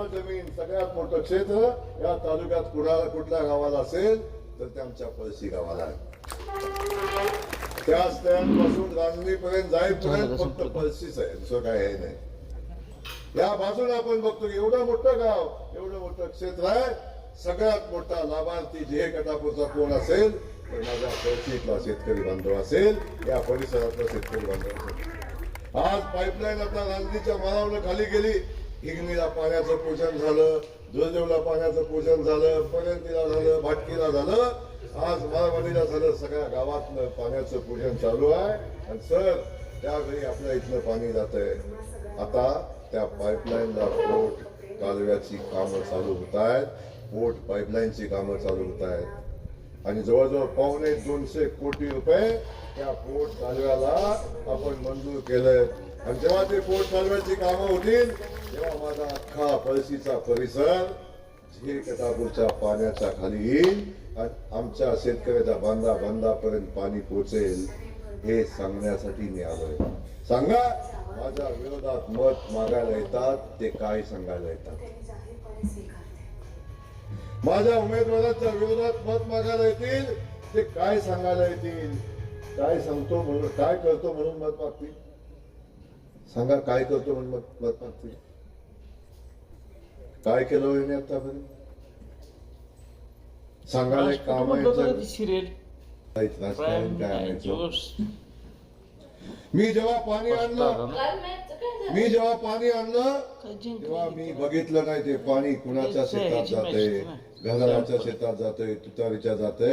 Acre जमीन, सगळ्यात मोठं क्षेत्र या तालुक्यात कुठल्या गावाला असेल तर ते आमच्या पळशी गावाला आहे. त्या स्टँड पासून रांजणीपर्यंत जाईपर्यंत फक्त पळशीच आहे, दुसरं काय आहे नाही. या बाजूला आपण बघतो की एवढं मोठं गाव, एवढं मोठं क्षेत्र आहे. सगळ्यात मोठा लाभार्थी जे गटापूरचा कोण असेल तर माझ्या पळशीतला शेतकरी बांधव असेल, या परिसरातला शेतकरी बांधव असेल. आज पाईपलाईन आता रांजणीच्या माळावरून खाली गेली. हिंगणीला पाण्याचं पूजन झालं, जोरदेवला पाण्याचं पूजन झालं, पर्यंतीला झालं, भाटकीला झालं, आज माळवाडीला झालं. सगळ्या गावातलं पाण्याचं पूजन चालू आहे. आणि सर त्यावेळी आपल्या इथलं पाणी जात आहे. आता त्या पाईपलाईनला पोट कालव्याची कामं चालू होत आहेत, पोट पाईपलाईनची कामं चालू होत आहेत आणि जवळजवळ 250 कोटी रुपये त्या पोट कालव्याला आपण मंजूर केलंय. आणि जेव्हा ते पोट कालव्याची कामं होतील तेव्हा माझा अख्खा पळशीचा परिसर झे कटापूरच्या पाण्याच्या खाली येईल आणि आमच्या शेतकऱ्याच्या बांधापर्यंत पाणी पोहोचेल. हे सांगण्यासाठी मी आलोय. सांगा, माझ्या विरोधात मत मागायला येतात ते काय सांगायला येतात? माझ्या उमेदवाराच्या विरोधात मत मागायला येतील ते काय सांगायला येतील? काय सांगतो म्हणून, काय करतो म्हणून मत मागतील? सांगा, काय करतो म्हणून मत मागतील? काय केलं होईल आतापर्यंत? सांगायला काम आहे. मी जेव्हा पाणी आणलं तेव्हा मी बघितलं नाही ते पाणी कुणाच्या शेतात जाते, घराच्या शेतात जाते, तुतारीच्या जाते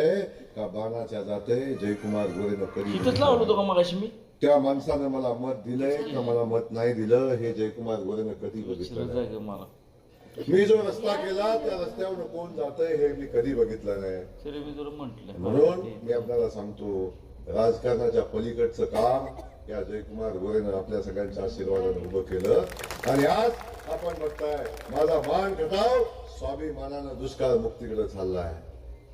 का बाणाच्या जाते. जयकुमार गोरेनं कधी त्या माणसानं मला मत दिलंय का मला मत नाही दिलं हे जयकुमार गोरेनं कधी बघितलं. मी जो रस्ता केला त्या रस्त्यावर कोण जातंय हे मी कधी बघितलं नाही. म्हणून मी आपल्याला सांगतो, राजकारणाच्या पलीकडचं काम या जयकुमार गोरेनं आपल्या सगळ्यांच्या आशीर्वादाने उभं केलं. आणि आज आपण बघताय माझा मान खटाव स्वाभिमानानं दुष्काळ मुक्तीकडे चाललाय.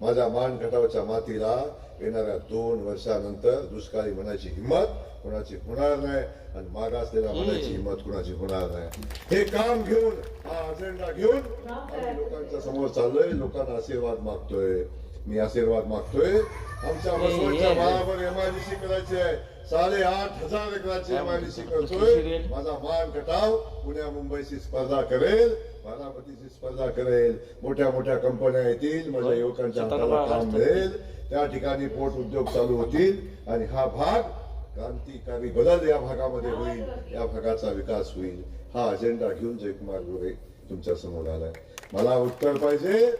माझ्या मान खटावच्या मातीला येणाऱ्या 2 वर्षानंतर दुष्काळी म्हणायची हिंमत कोणाची होणार नाही आणि मागासलेला म्हणायची हिंमत कोणाची होणार नाही. हे काम घेऊन, हा अजेंडा घेऊन आम्ही लोकांच्या समोर चाललोय. लोकांना आशीर्वाद मागतोय. मी आशीर्वाद मागतोय. आमच्या मसवडच्या भागावर MIDC करायची आहे. 8,500 एकराची MIDC करतोय. माझा मान खटाव पुण्या मुंबईशी स्पर्धा करेल, बारामतीची स्पर्धा करेल. मोठ्या मोठ्या कंपन्या येतील, माझ्या युवकांच्या हाताला काम मिळेल. त्या ठिकाणी पोट उद्योग चालू होतील आणि हा भाग क्रांतिकारी बदल या भागामध्ये होईल, या भागाचा विकास होईल. हा अजेंडा घेऊन जयकुमार गोरे तुमच्या समोर आलाय. मला उत्तर पाहिजे.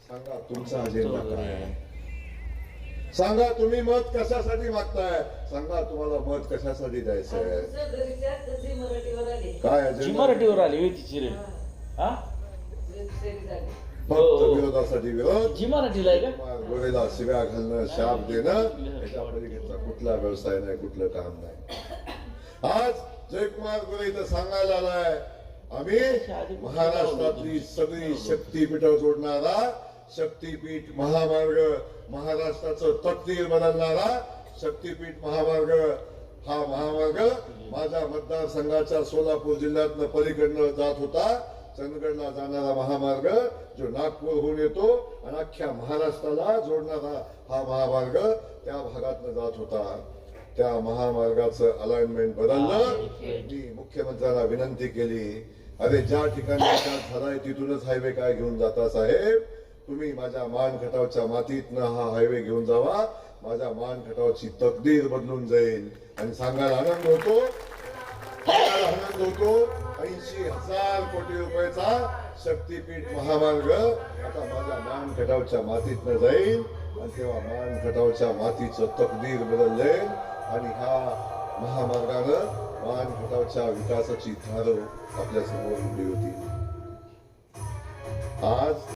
सांगा, तुमचा अजेंडा काय आहे? सांगा, तुम्ही मत कशासाठी मागताय? सांगा, तुम्हाला मत कशासाठी द्यायचं आहे? काय अजेंडा? मराठीवर आली फक्त विरोधासाठी विरोध, जी मराठीला आहे का? गोरेला शिव्या घालणं, शाप देणं, याच्या पलीकडचा कुठला व्यवसाय नाही, कुठलं काम नाही. आज जयकुमार गोरे इथं सांगायला आलाय, आम्ही महाराष्ट्रातली सगळी शक्तीपीठ जोडणारा शक्तीपीठ महामार्ग, महाराष्ट्राचं तकदीर बदलणारा शक्तीपीठ महामार्ग. हा महामार्ग माझ्या मतदारसंघाच्या सोलापूर जिल्ह्यातनं पलीकडनं जात होता. चंदगडला जाणारा महामार्ग जो नागपूरहून येतो आणि अख्ख्या महाराष्ट्राला जोडणारा हा महामार्ग त्या भागातनं जात होता. त्या महामार्गाचं अलाइनमेंट बदललं. मी मुख्यमंत्र्यांना विनंती केली, अरे ज्या ठिकाणी विकास झालाय तिथूनच हायवे काय घेऊन जाता साहेब? तुम्ही माझ्या मान खटावच्या मातीतनं हा हायवे घेऊन जावा. माझ्या मान खटावची तकदीर बदलून जाईल. आणि सांगायला आनंद होतो, 80,000 कोटी रुपयाचा शक्तीपीठ महामार्ग आता माझ्या मान खटावच्या मातीतनं जाईल आणि तेव्हा मान खटावच्या मातीचं तकदीर बदलले आणि ह्या महामार्गानं मान खटावच्या विकासाची धारव आपल्या समोर उभी होती. आज